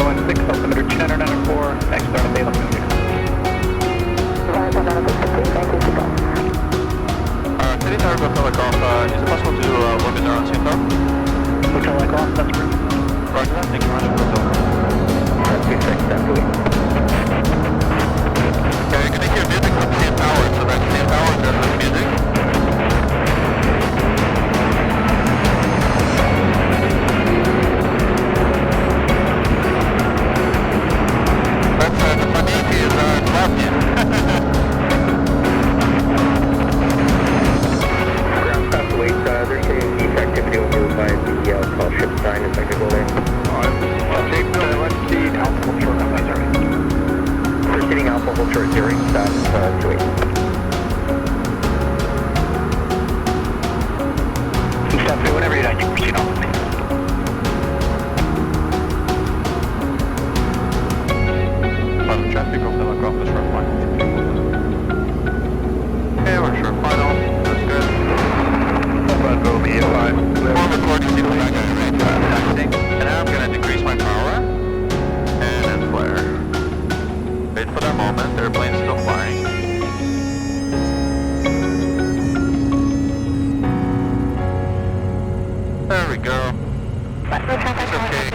016, altimeter 1094, next start of Balaam. City Tower, go Telegraph. Is it possible to do orbiter on CFO? Go Telegraph, that's great. Roger that, thank you, Roger. Go Telegraph. 26, that's good. Okay, you're gonna hear music from CN Tower, so that's CN Tower, there's the music. That's the funny is Latvian. Ground stop to wait, there's a deep activity over by the tall ship sign and technical there. Jake, let's see Alpha Short on that, sorry. Proceeding Alpha Vulture at 0, stop 28. Stop 3, whenever you're done, you can proceed on with me. Bottom traffic, go Telegraph, is short final. Okay, we're short final, that's good. Buttonville, METAR. Form recording, see the back guy, right? Taxing. And now I'm gonna decrease my power. And then flare. Wait for that moment, the airplane's still flying. There we go. It's okay.